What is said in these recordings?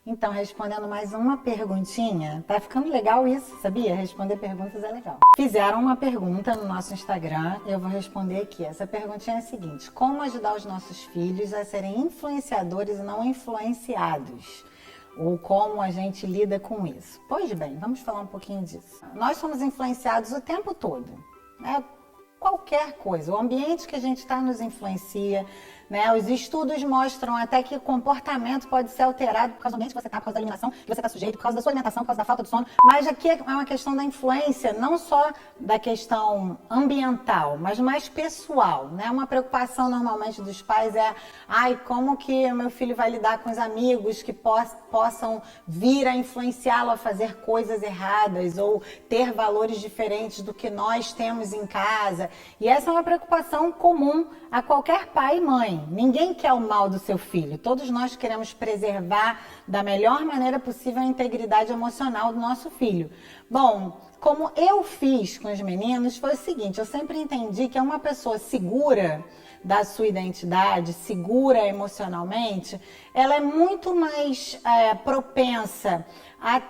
Então, respondendo mais uma perguntinha, tá ficando legal isso, sabia? Responder perguntas é legal. Fizeram uma pergunta no nosso Instagram, eu vou responder aqui. Essa perguntinha é a seguinte: como ajudar os nossos filhos a serem influenciadores e não influenciados? Ou como a gente lida com isso? Pois bem, vamos falar um pouquinho disso. Nós somos influenciados o tempo todo, né? Qualquer coisa, o ambiente que a gente está nos influencia, né? Os estudos mostram até que o comportamento pode ser alterado por causa do ambiente que você está, por causa da alimentação que você está sujeito, por causa da sua alimentação, por causa da falta de sono. Mas aqui é uma questão da influência, não só da questão ambiental, mas mais pessoal, né? Uma preocupação normalmente dos pais é: ai, como que meu filho vai lidar com os amigos que possam vir a influenciá-lo a fazer coisas erradas ou ter valores diferentes do que nós temos em casa. E essa é uma preocupação comum a qualquer pai e mãe. Ninguém quer o mal do seu filho. Todos nós queremos preservar da melhor maneira possível a integridade emocional do nosso filho. Bom, como eu fiz com os meninos, foi o seguinte: eu sempre entendi que é uma pessoa segura da sua identidade, segura emocionalmente, ela é muito mais propensa a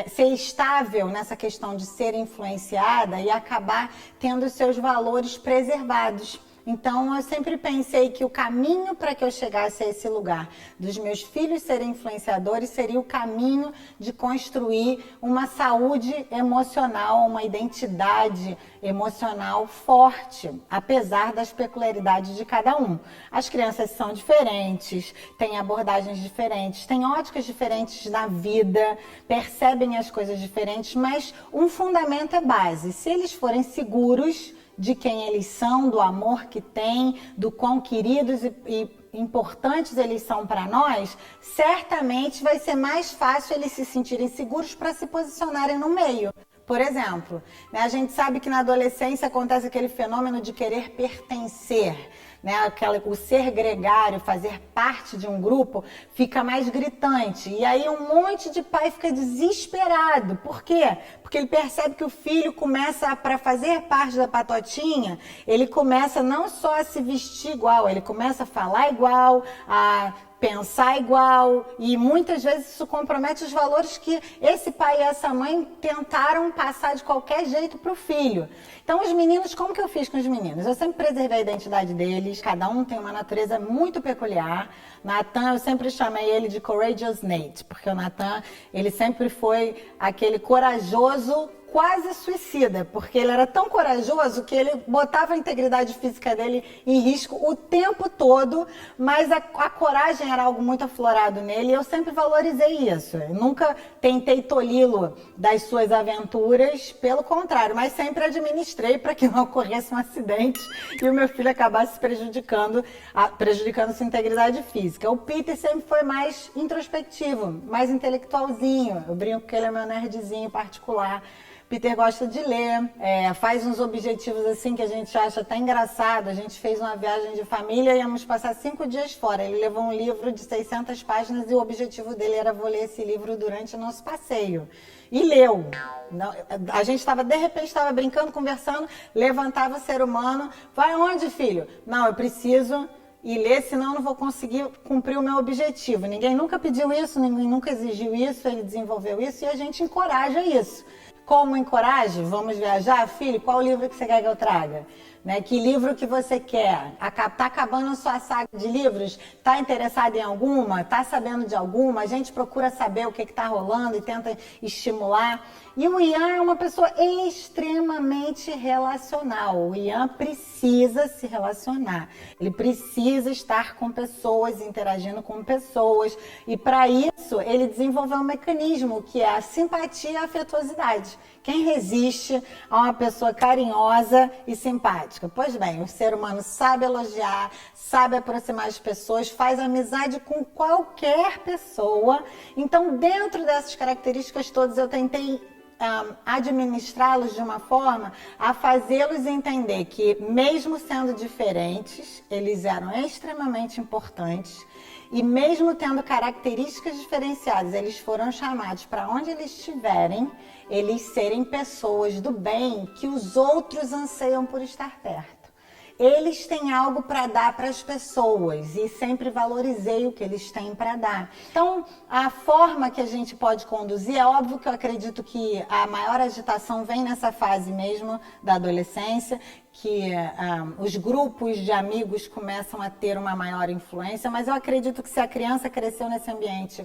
ser estável nessa questão de ser influenciada e acabar tendo seus valores preservados. Então, eu sempre pensei que o caminho para que eu chegasse a esse lugar dos meus filhos serem influenciadores seria o caminho de construir uma saúde emocional, uma identidade emocional forte, apesar das peculiaridades de cada um. As crianças são diferentes, têm abordagens diferentes, têm óticas diferentes na vida, percebem as coisas diferentes, mas um fundamento é base. Se eles forem seguros de quem eles são, do amor que têm, do quão queridos e importantes eles são para nós, certamente vai ser mais fácil eles se sentirem seguros para se posicionarem no meio. Por exemplo, né, a gente sabe que na adolescência acontece aquele fenômeno de querer pertencer, né? O ser gregário, fazer parte de um grupo, fica mais gritante. E aí um monte de pai fica desesperado. Por quê? Porque ele percebe que o filho começa, para fazer parte da patotinha, ele começa não só a se vestir igual, ele começa a falar igual, a pensar igual, e muitas vezes isso compromete os valores que esse pai e essa mãe tentaram passar de qualquer jeito para o filho. Então, os meninos, como que eu fiz com os meninos? Eu sempre preservei a identidade deles, cada um tem uma natureza muito peculiar. Nathan, eu sempre chamei ele de Courageous Nate, porque o Nathan, ele sempre foi aquele corajoso, quase suicida, porque ele era tão corajoso que ele botava a integridade física dele em risco o tempo todo, mas a coragem era algo muito aflorado nele e eu sempre valorizei isso. Eu nunca tentei tolhi-lo das suas aventuras, pelo contrário, mas sempre administrei para que não ocorresse um acidente e o meu filho acabasse prejudicando sua integridade física. O Peter sempre foi mais introspectivo, mais intelectualzinho. Eu brinco que ele é meu nerdzinho particular. Peter gosta de ler, faz uns objetivos assim que a gente acha até engraçado. A gente fez uma viagem de família e íamos passar 5 dias fora. Ele levou um livro de 600 páginas e o objetivo dele era: vou ler esse livro durante o nosso passeio. E leu. A gente de repente estava brincando, conversando, levantava o ser humano: vai onde, filho? Não, eu preciso e ler, senão eu não vou conseguir cumprir o meu objetivo. Ninguém nunca pediu isso, ninguém nunca exigiu isso, ele desenvolveu isso e a gente encoraja isso. Como encoraje? Vamos viajar? Filho, qual livro que você quer que eu traga? Né? Que livro que você quer? Tá acabando a sua saga de livros? Tá interessado em alguma? Tá sabendo de alguma? A gente procura saber o que tá rolando e tenta estimular. E o Ian é uma pessoa extremamente relacional. O Ian precisa se relacionar. Ele precisa estar com pessoas, interagindo com pessoas. E para isso, ele desenvolveu um mecanismo que é a simpatia e a afetuosidade. Quem resiste a uma pessoa carinhosa e simpática? Pois bem, o ser humano sabe elogiar, sabe aproximar as pessoas, faz amizade com qualquer pessoa. Então, dentro dessas características todas, eu tentei administrá-los de uma forma a fazê-los entender que, mesmo sendo diferentes, eles eram extremamente importantes e, mesmo tendo características diferenciadas, eles foram chamados para onde eles estiverem, eles serem pessoas do bem que os outros anseiam por estar perto. eles têm algo para dar para as pessoas e sempre valorizei o que eles têm para dar. Então, a forma que a gente pode conduzir, é óbvio que eu acredito que a maior agitação vem nessa fase mesmo da adolescência, que os grupos de amigos começam a ter uma maior influência, mas eu acredito que se a criança cresceu nesse ambiente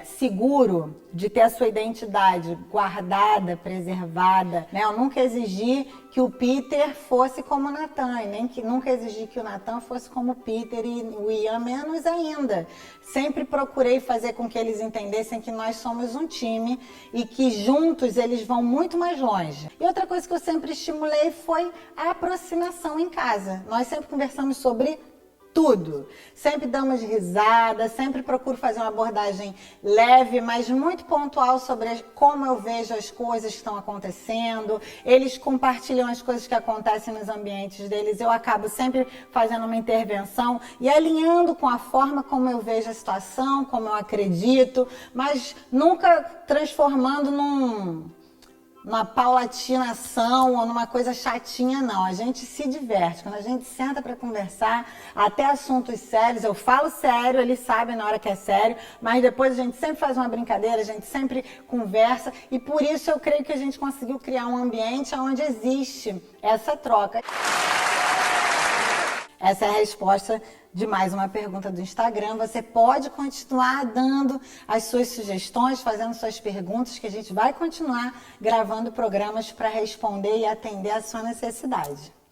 seguro, de ter a sua identidade guardada, preservada, né? Eu nunca exigi que o Peter fosse como o Nathan, e nem que nunca exigi que o Nathan fosse como o Peter e o Ian menos ainda. Sempre procurei fazer com que eles entendessem que nós somos um time e que juntos eles vão muito mais longe. E outra coisa que eu sempre estimulei foi a aproximação em casa. Nós sempre conversamos sobre tudo. Sempre damos risada, sempre procuro fazer uma abordagem leve, mas muito pontual sobre como eu vejo as coisas que estão acontecendo. Eles compartilham as coisas que acontecem nos ambientes deles. Eu acabo sempre fazendo uma intervenção e alinhando com a forma como eu vejo a situação, como eu acredito, mas nunca transformando numa paulatinação ou numa coisa chatinha, não. A gente se diverte. Quando a gente senta para conversar, até assuntos sérios, eu falo sério, eles sabem na hora que é sério, mas depois a gente sempre faz uma brincadeira, a gente sempre conversa, e por isso eu creio que a gente conseguiu criar um ambiente onde existe essa troca. Essa é a resposta de mais uma pergunta do Instagram. Você pode continuar dando as suas sugestões, fazendo suas perguntas, que a gente vai continuar gravando programas para responder e atender a sua necessidade.